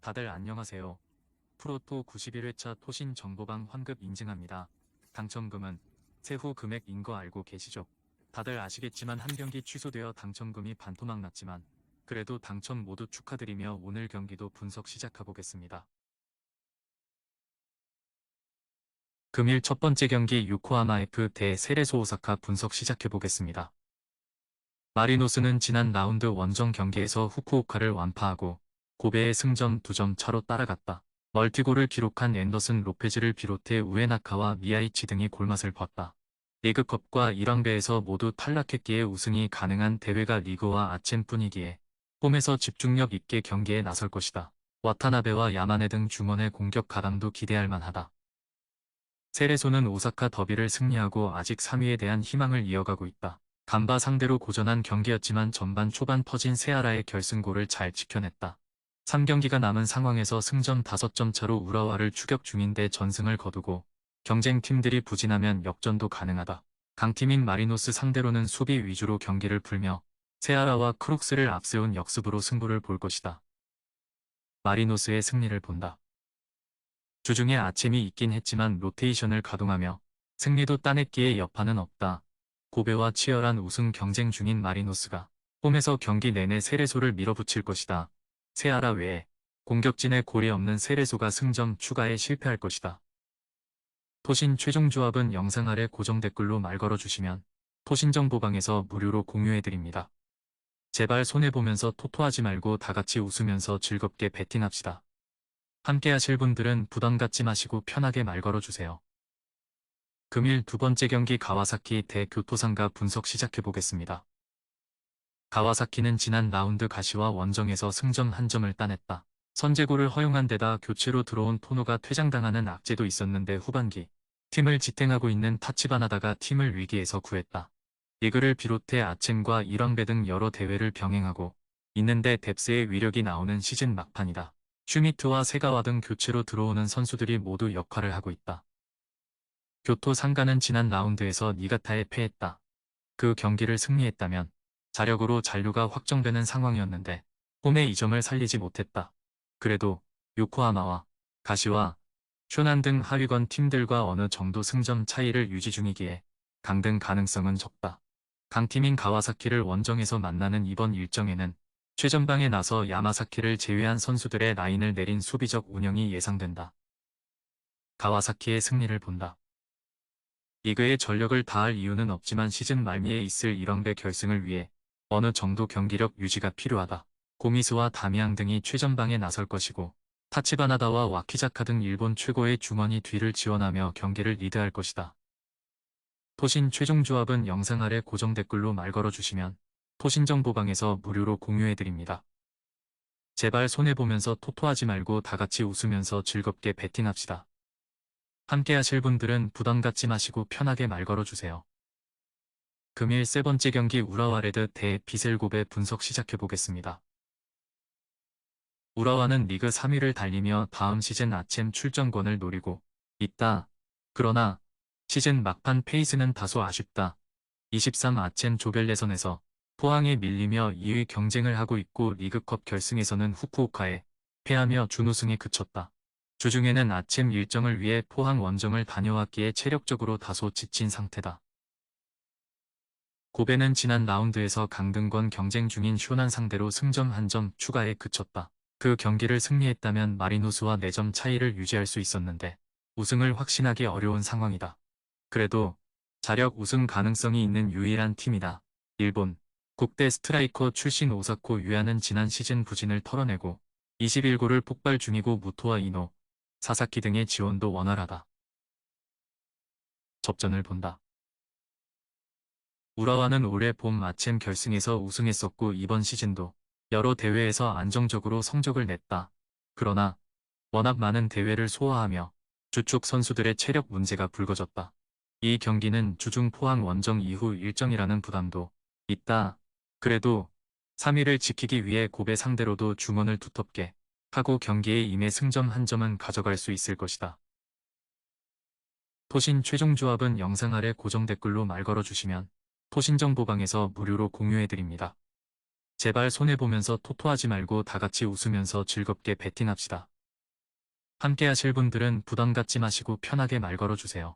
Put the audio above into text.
다들 안녕하세요. 프로토 91회차 토신 정보방 환급 인증합니다. 당첨금은 세후 금액인 거 알고 계시죠? 다들 아시겠지만 한 경기 취소되어 당첨금이 반토막 났지만 그래도 당첨 모두 축하드리며 오늘 경기도 분석 시작해보겠습니다. 금일 첫 번째 경기 요코하마 F 대 세레소 오사카 분석 시작해보겠습니다. 마리노스는 지난 라운드 원정 경기에서 후쿠오카를 완파하고 고베의 승점 2점 차로 따라갔다. 멀티골을 기록한 앤더슨 로페즈를 비롯해 우에나카와 미야이치 등이 골맛을 봤다. 리그컵과 1왕배에서 모두 탈락했기에 우승이 가능한 대회가 리그와 아챔뿐이기에 홈에서 집중력 있게 경기에 나설 것이다. 와타나베와 야마네 등 중원의 공격 가담도 기대할 만하다. 세레소는 오사카 더비를 승리하고 아직 3위에 대한 희망을 이어가고 있다. 간바 상대로 고전한 경기였지만 전반 초반 터진 세아라의 결승골을 잘 지켜냈다. 3경기가 남은 상황에서 승점 5점 차로 우라와를 추격 중인데 전승을 거두고 경쟁팀들이 부진하면 역전도 가능하다. 강팀인 마리노스 상대로는 수비 위주로 경기를 풀며 세아라와 크룩스를 앞세운 역습으로 승부를 볼 것이다. 마리노스의 승리를 본다. 주중에 아침이 있긴 했지만 로테이션을 가동하며 승리도 따냈기에 여파는 없다. 고베와 치열한 우승 경쟁 중인 마리노스가 홈에서 경기 내내 세레소를 밀어붙일 것이다. 세아라 외에 공격진에 골이 없는 세레소가 승점 추가에 실패할 것이다. 토신 최종 조합은 영상 아래 고정 댓글로 말 걸어주시면 토신정보방에서 무료로 공유해드립니다. 제발 손해보면서 토토하지 말고 다같이 웃으면서 즐겁게 베팅합시다. 함께 하실 분들은 부담 갖지 마시고 편하게 말 걸어주세요. 금일 두 번째 경기 가와사키 대 교토상가 분석 시작해보겠습니다. 가와사키는 지난 라운드 가시와 원정에서 승점 1점을 따냈다. 선제골을 허용한 데다 교체로 들어온 토노가 퇴장당하는 악재도 있었는데 후반기 팀을 지탱하고 있는 타치바나다가 팀을 위기에서 구했다. 리그를 비롯해 아챔과 1왕배 등 여러 대회를 병행하고 있는데 뎁스의 위력이 나오는 시즌 막판이다. 슈미트와 세가와 등 교체로 들어오는 선수들이 모두 역할을 하고 있다. 교토 상가는 지난 라운드에서 니가타에 패했다. 그 경기를 승리했다면 자력으로 잔류가 확정되는 상황이었는데 홈의 2점을 살리지 못했다. 그래도 요코하마와 가시와 쇼난 등 하위권 팀들과 어느 정도 승점 차이를 유지 중이기에 강등 가능성은 적다. 강팀인 가와사키를 원정에서 만나는 이번 일정에는 최전방에 나서 야마사키를 제외한 선수들의 라인을 내린 수비적 운영이 예상된다. 가와사키의 승리를 본다. 리그에 전력을 다할 이유는 없지만 시즌 말미에 있을 1왕배 결승을 위해 어느 정도 경기력 유지가 필요하다. 고미스와 다미앙 등이 최전방에 나설 것이고 타치바나다와 와키자카 등 일본 최고의 중원이 뒤를 지원하며 경기를 리드할 것이다. 토신 최종 조합은 영상 아래 고정 댓글로 말 걸어주시면 토신정보방에서 무료로 공유해드립니다. 제발 손해보면서 토토하지 말고 다같이 웃으면서 즐겁게 베팅합시다. 함께 하실 분들은 부담 갖지 마시고 편하게 말 걸어주세요. 금일 세 번째 경기 우라와 레드 대 비셀고베 분석 시작해보겠습니다. 우라와는 리그 3위를 달리며 다음 시즌 아챔 출전권을 노리고 있다. 그러나 시즌 막판 페이스는 다소 아쉽다. 23 아챔 조별 예선에서 포항에 밀리며 2위 경쟁을 하고 있고 리그컵 결승에서는 후쿠오카에 패하며 준우승에 그쳤다. 주중에는 아챔 일정을 위해 포항 원정을 다녀왔기에 체력적으로 다소 지친 상태다. 고베는 지난 라운드에서 강등권 경쟁 중인 쇼난 상대로 승점 1점 추가에 그쳤다. 그 경기를 승리했다면 마리노스와 4점 차이를 유지할 수 있었는데 우승을 확신하기 어려운 상황이다. 그래도 자력 우승 가능성이 있는 유일한 팀이다. 일본 국대 스트라이커 출신 오사코 유야는 지난 시즌 부진을 털어내고 21골을 폭발 중이고 무토와 이노, 사사키 등의 지원도 원활하다. 접전을 본다. 우라와는 올해 봄 아챔 결승에서 우승했었고 이번 시즌도 여러 대회에서 안정적으로 성적을 냈다. 그러나 워낙 많은 대회를 소화하며 주축 선수들의 체력 문제가 불거졌다. 이 경기는 주중 포항 원정 이후 일정이라는 부담도 있다. 그래도 3위를 지키기 위해 고베 상대로도 중원을 두텁게 하고 경기에 임해 승점 1점은 가져갈 수 있을 것이다. 토신 최종 조합은 영상 아래 고정 댓글로 말 걸어주시면 토신정보방에서 무료로 공유해드립니다. 제발 손해보면서 토토하지 말고 다 같이 웃으면서 즐겁게 배팅합시다. 함께 하실 분들은 부담 갖지 마시고 편하게 말 걸어주세요.